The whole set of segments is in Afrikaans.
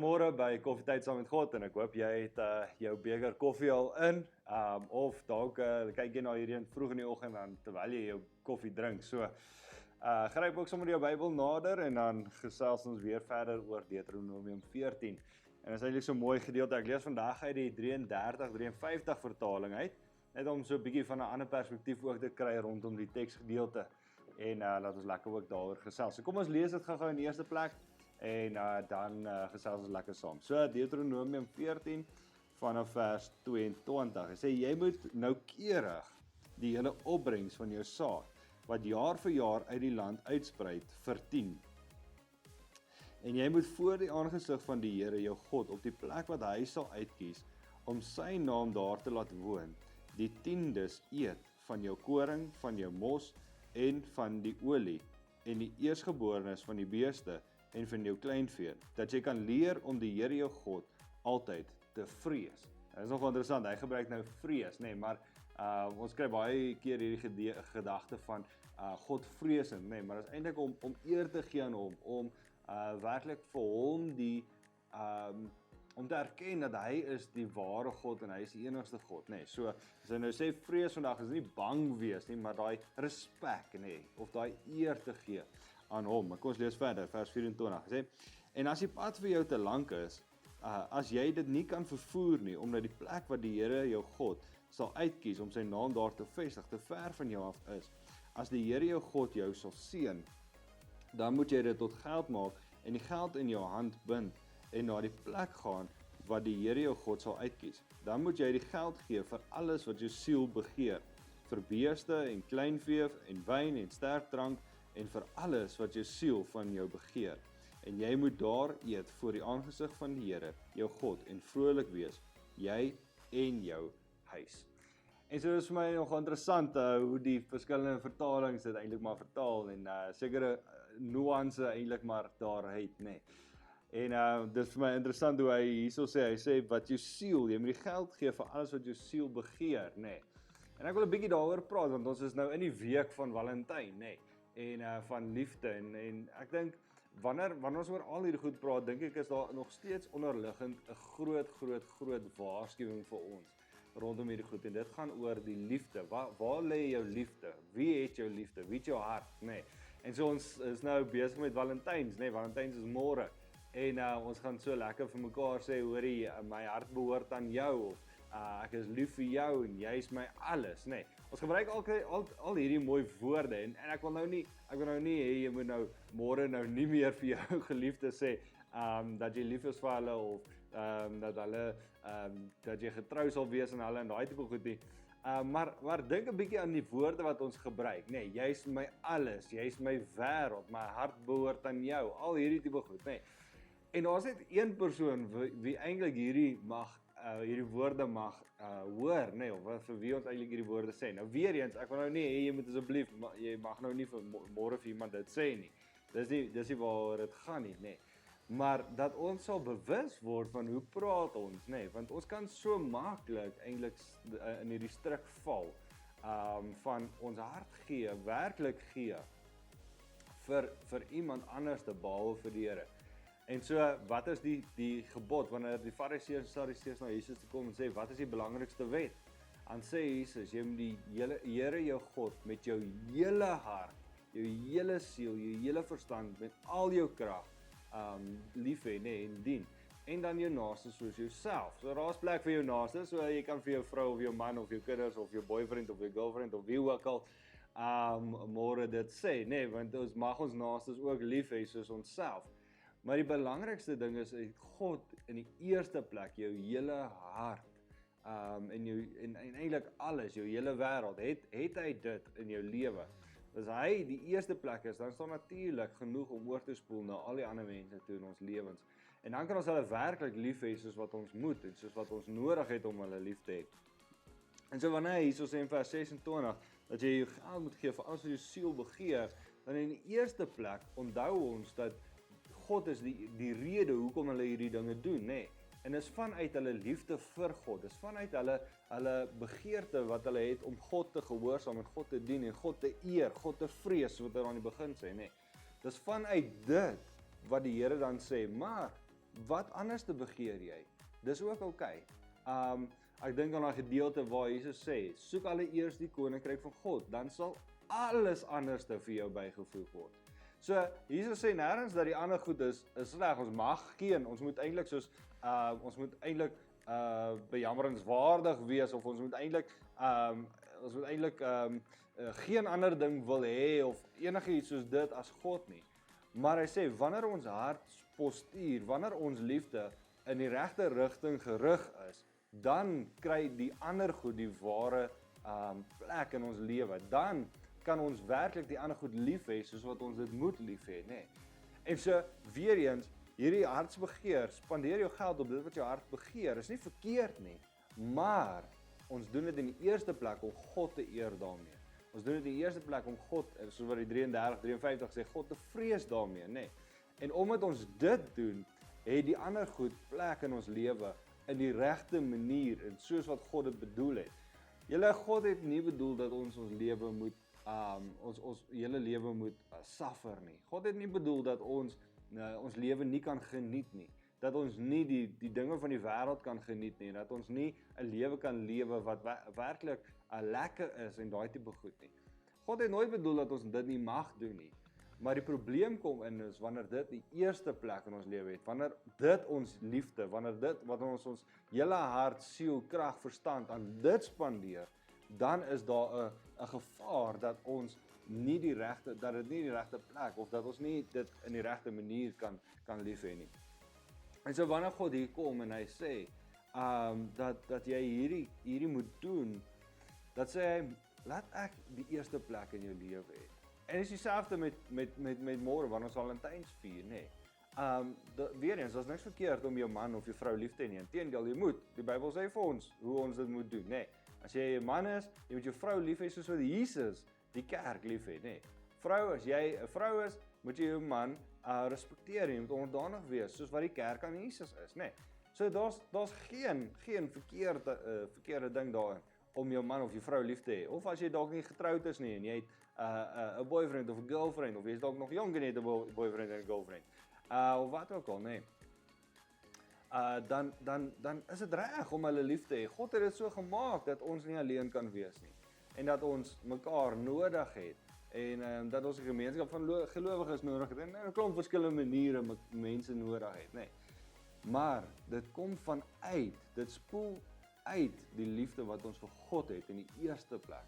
Goeiemôre by Koffietyd saam met God en ek hoop jy het jou beker koffie al in of dalk kyk jy na hierdie vroeg in die oggend dan terwyl jy jou koffie drink. So gryp ook sommer jou Bybel nader en dan gesels ons weer verder oor Deuteronomium 14. En dit is eintlik so mooi gedeelte. Ek lees vandag uit die 33-53 vertaling uit, net om so 'n bietjie van 'n ander perspektief ook te kry rondom die teksgedeelte. En laat ons lekker ook daaroor gesels. So kom ons lees dit gou-gou in die eerste plek. En dan gesels ons lekker saam. So Deuteronomium 14 vanaf vers 22. Hy sê jy moet noukeurig die hele opbrengs van jou saad wat jaar vir jaar uit die land uitspruit verdien. En jy moet voor die aangesig van die Here jou God op die plek wat hy sal uitkies om sy naam daar te laat woon, die tiendes eet van jou koring, van jou mos en van die olie en die eersgeborenes van die beeste en van jou kleinvee, dat jy kan leer om die Here jou God altyd te vrees. Dit is nog interessant, hy gebruik nou vrees, maar ons kry baie keer hierdie gedagte van God vreesend, maar dit is eintlik om eer te gee aan hom, om werklik vir hom die om te erken dat hy is die ware God en hy is die enigste God, So as hy nou sê vrees vandag is nie bang wees nie, maar daai respek, of daai eer te gee aan hom. Maar kom ons lees verder, vers 24. Sê, en as die pad vir jou te lank is, as jy dit nie kan vervoer nie, omdat die plek wat die Here jou God sal uitkies om sy naam daar te vestig, te ver van jou af is, as die Here jou God jou sal seën, dan moet jy dit tot geld maak en die geld in jou hand bind en na die plek gaan wat die Here jou God sal uitkies. Dan moet jy die geld gee vir alles wat jou siel begeer, vir beeste en kleinvee en wyn en sterk drank en vir alles wat jou siel van jou begeer. En jy moet daar eet voor die aangesig van die Here, jou God, en vrolik wees, jy en jou huis. En so is vir my nog interessant hoe die verskillende vertalings dit eintlik maar vertaal en sekere nuance eintlik maar daar het, En dit is vir my interessant hoe hy hierso sê, hy sê wat jou siel, jy moet die geld gee vir alles wat jou siel begeer, En ek wil 'n bietjie daaroor praat want ons is nou in die week van Valentyn, en van liefde en ek dink wanneer ons oor al hierdie goed praat, dink ek is daar nog steeds onderliggend 'n groot waarskuwing vir ons rondom hierdie goed en dit gaan oor die liefde. Waar lê jou liefde? Wie het jou liefde? Wie het jou hart, En so ons is nou besig met Valentyns, Valentyns is môre en ons gaan so lekker vir mekaar sê, hoorie, my hart behoort aan jou of ek is lief vir jou en jy is my alles, Ons gebruik al hierdie mooi woorde en ek wil nou nie hê jy moet nou môre nou nie meer vir jou geliefde sê dat jy lief is vir hulle of dat hulle dat jy getrou sal wees aan hulle en daai tipe goed nie. Maar dink 'n bietjie aan die woorde wat ons gebruik, Jy is my alles, jy is my wêreld, my hart behoort aan jou, al hierdie tipe goed, En daar's net een persoon wie eintlik hierdie woorde mag hoor, of vir wie ons eintlik hierdie woorde sê. Nou weer eens, ek wil nou nie hê jy moet asseblief, jy mag nou nie vir môre vir iemand dit sê nie. Dis nie waaroor dit gaan nie, Maar dat ons sal bewus word van hoe praat ons, Want ons kan so maklik eintlik in hierdie struik val van ons hart gee, werklik gee vir iemand anders te behalwe vir die Here. En so, wat is die gebod, wanneer die Fariseërs en Sadduseërs na Jesus toe kom en sê, wat is die belangrikste wet? Dan sê Jesus, jy moet die Here jou God met jou hele hart, jou hele siel, jou hele verstand, met al jou krag, lief hê, en dien. En dan jou naaste soos jouself. So daar's plek vir jou naaste, so jy kan vir jou vrou of jou man of jou kinders of jou boyfriend of jou girlfriend of wie ook al môre dit sê, want ons mag ons naastes ook lief hê soos onsself. Maar die belangrikste ding is God in die eerste plek, jou hele hart, en eintlik alles, jou hele wêreld, het hy dit in jou lewe. As hy die eerste plek is, dan is daar natuurlik genoeg om oor te spoel na al die ander mense toe in ons lewens. En dan kan ons hulle werklik lief hê soos wat ons moet, en soos wat ons nodig het om hulle lief te hê. En so wanneer hy hierso sê in vers 26, dat jy jou geld moet gee vir alles wat jou siel begeer, dan in die eerste plek onthou ons dat God is die rede hoekom hulle hierdie dinge doen, En dis vanuit hulle liefde vir God, dis vanuit hulle begeerte wat hulle het om God te gehoorsaam en God te dien en God te eer, God te vrees, wat hy aan die begin sê, Dis vanuit dit wat die Here dan sê, maar wat anders te begeer jy? Dis ook okay. Ek dink aan daai gedeelte waar Jesus sê, soek alleeers die koninkryk van God, dan sal alles anders vir jou bygevoeg word. So, Jesus sê nêrens dat die ander goed is sleg, ons mag geen, ons moet eintlik bejammeringswaardig wees, of ons moet eintlik geen ander ding wil hê, of enigiets soos dit as God nie. Maar hy sê, wanneer ons hartspostuur, wanneer ons liefde in die regte rigting gerig is, dan kry die ander goed die ware plek in ons lewe. Dan kan ons werklik die ander goed lief hê, soos wat ons dit moet lief hê, nê? En so, weer eens, hierdie hartsbegeer, spandeer jou geld op dit wat jou hart begeer, is nie verkeerd nie, maar ons doen dit in die eerste plek om God te eer daarmee. Ons doen dit in die eerste plek om God, soos wat die 53 sê, God te vrees daarmee, nê? En omdat ons dit doen, het die ander goed plek in ons lewe in die regte manier, en soos wat God dit bedoel het. God het nie bedoel dat ons lewe moet ons hele lewe moet suffer nie. God het nie bedoel dat ons lewe nie kan geniet nie. Dat ons nie die dinge van die wêreld kan geniet nie. Dat ons nie 'n lewe kan lewe wat werklik lekker is en daai tipe goed nie. God het nooit bedoel dat ons dit nie mag doen nie. Maar die probleem kom in is wanneer dit die eerste plek in ons lewe het. Wanneer dit ons liefde, wanneer ons hele hart, siel, krag, verstand aan dit spandeer, dan is daar 'n gevaar dat ons dat dit nie die regte plek, of dat ons nie dit in die regte manier kan lief hê nie. En so wanneer God hier kom en hy sê, dat jy hierdie moet doen, dat sê hy, laat ek die eerste plek in jou lewe hê. En dit is dieselfde met môre, wanneer ons Valentyns vier, nê. Weer eens, daar's niks verkeerd om jou man of jou vrou lief te hê nie. Inteendeel, jy moet. Die Bybel sê vir ons hoe ons dit moet doen, nê. As jy 'n man is, jy moet jou vrou lief hê soos wat Jesus die kerk lief het, nê. Vrou, as jy 'n vrou is, moet jy jou man respekteer, jy moet onderdanig wees soos wat die kerk aan Jesus is, nê. So daar's geen verkeerde ding daarin om jou man of jou vrou lief te hê. Of as jy dalk nie getroud is nie en jy het 'n boyfriend of 'n girlfriend, of jy is dalk nog jonk en jy het 'n boyfriend en 'n girlfriend. Of wat ook al, nê. Dan is dit reg om hulle lief te hê. God het dit so gemaak dat ons nie alleen kan wees nie. En dat ons mekaar nodig het. En dat ons 'n gemeenskap van gelowiges nodig het. En 'n klomp verskillende maniere mense nodig het, nê. Maar dit kom dit spoel uit die liefde wat ons vir God het in die eerste plek.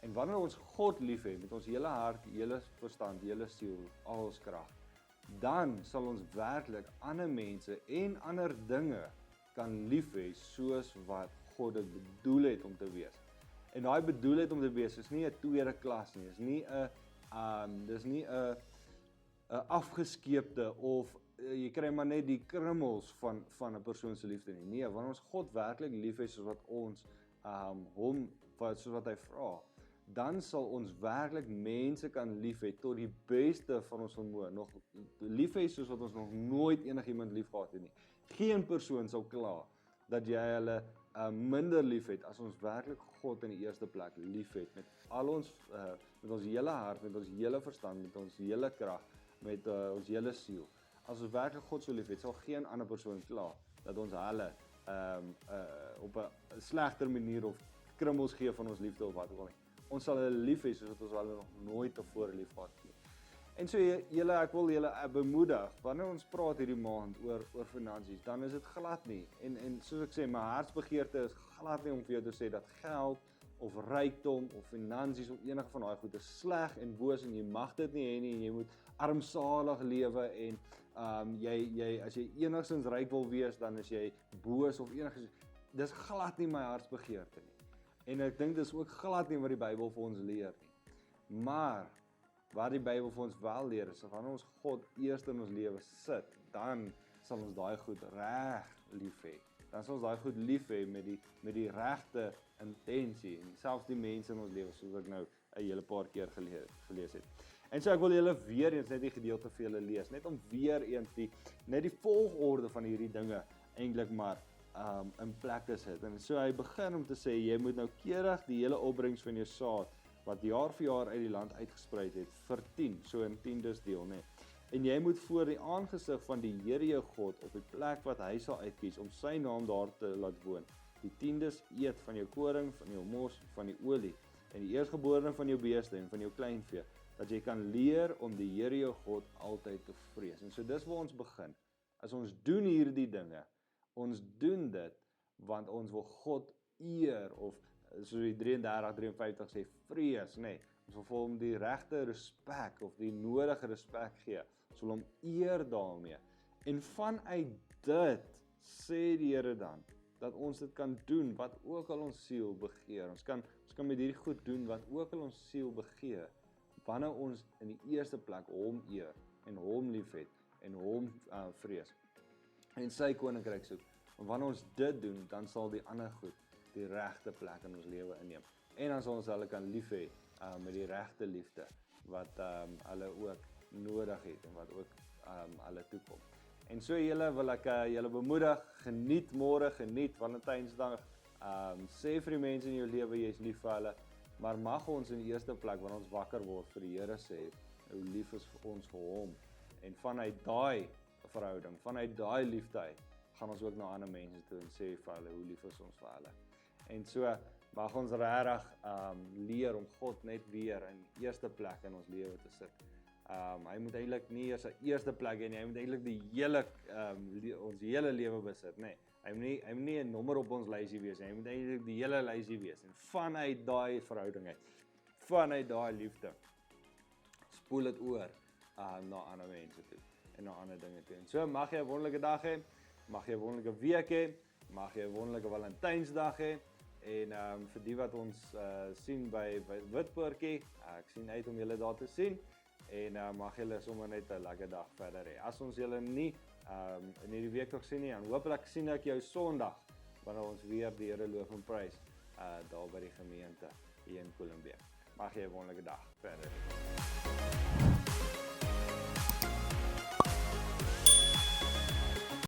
En wanneer ons God lief het met ons hele hart, hele verstand, hele siel, al ons krag, dan sal ons werklik ander mense en ander dinge kan lief hê soos wat God dit bedoel het om te wees. En daai bedoel het om te wees is nie 'n tweede klas nie, dis nie 'n afgeskeepte of jy kry maar net die krummels van 'n persoon se liefde nie. Nee, wanneer ons God werklik lief hê soos wat ons soos wat hy vra, dan sal ons werklik mense kan lief hê tot die beste van ons vermoë, nog lief hê soos wat ons nog nooit enigiemand lief gehad het nie. Geen persoon sal kla dat jy hulle minder lief het as ons werklik God in die eerste plek lief het met al ons met ons hele hart, met ons hele verstand, met ons hele krag, met ons hele siel. As ons werklik God so lief het, sal geen ander persoon kla dat ons hulle op 'n slegter manier of krummels gee van ons liefde of wat ook al nie. Ons sal hulle lief hê soos wat ons hulle nog nooit tevore lief gehad het nie. En so ek wil julle bemoedig, wanneer ons praat hierdie maand oor finansies, dan is dit glad nie. En soos ek sê, my hartsbegeerte is glad nie om vir jou te sê dat geld of rykdom of finansies of enige van daai goed is sleg en boos en jy mag dit nie hê nie en jy moet armsalig lewe en as jy enigstens ryk wil wees, dan is jy boos of enigiets. Dis glad nie my hartsbegeerte nie. En ek dink dis ook glad nie wat die Bybel vir ons leer nie. Maar wat die Bybel vir ons wel leer is, wanneer ons God eers in ons lewe sit, dan sal ons daai goed reg lief hê. Dan sal ons daai goed lief hê met die regte intensie en selfs die mense in ons lewe, soos ek nou 'n hele paar keer gelees het. En so ek wil julle weer eens net die gedeelte vir julle lees, net om weer eens net die volgorde van hierdie dinge eintlik maar in plek te sit. En so hy begin om te sê, jy moet nou keurig die hele opbrengs van jou saad, wat jaar vir jaar uit die land uitgesprei het, vir 10, so in 10des deel, nê. En jy moet voor die aangesig van die Here jou God op die plek wat hy sal uitkies om sy naam daar te laat woon. Die tiendes eet van jou koring, van jou mos, van die olie en die eerstgeborene van jou beeste en van jou kleinvee, dat jy kan leer om die Here jou God altyd te vrees. En so dis waar ons begin. As ons doen hierdie dinge, ons doen dit want ons wil God eer of soos die 33:53 sê, vrees, nee. Ons wil vir hom die regte respek of die nodige respek gee. Ons wil hom eer daarmee. En vanuit dit sê die Here dan dat ons dit kan doen wat ook al ons siel begeer. Ons kan met hierdie goed doen wat ook al ons siel begeer, wanneer ons in die eerste plek hom eer en hom liefhet en hom vrees en sy koninkryk soek. En wanneer ons dit doen, dan sal die ander goed die regte plek in ons lewe inneem. En dan sal ons hulle kan lief hê met die regte liefde wat hulle ook nodig het en wat ook hulle toekom. En so julle wil ek julle bemoedig, geniet môre, geniet Valentynsdag. Sê vir die mense in jou lewe jy is lief vir hulle, maar mag ons in die eerste plek wanneer ons wakker word vir die Here sê hoe lief is ons vir hom. En vanuit daai verhouding, vanuit daai liefde uit, gaan ons ook na ander mense toe en sê vir hulle hoe lief is ons vir hulle. En so mag ons regtig leer om God net weer in eerste plek in ons lewe te sit. Hy moet eintlik nie eers 'n eerste plek hê nie, hy moet eintlik die hele ons hele lewe besit, nê. Hy moet nie 'n nommer op ons lysie wees nie, hy moet eintlik die hele lysie wees. En vanuit daai verhouding uit, vanuit daai liefde, spoel dit oor na ander mense toe en na ander dinge toe. En so mag jy 'n wonderlike dag hê, mag jy 'n wonderlike week hê, mag jy 'n wonderlike Valentynsdag hê. En vir die wat ons sien by Witpoortjie, ek sien uit om julle daar te sien. En mag julle sommer net 'n lekker dag verder hê. As ons julle nie in hierdie week nog sien nie, dan hopelik sien ek jou Sondag wanneer ons weer die Here loof en prys daar by die gemeente hier in Columbia. Mag jy 'n wonderlike dag verder hê.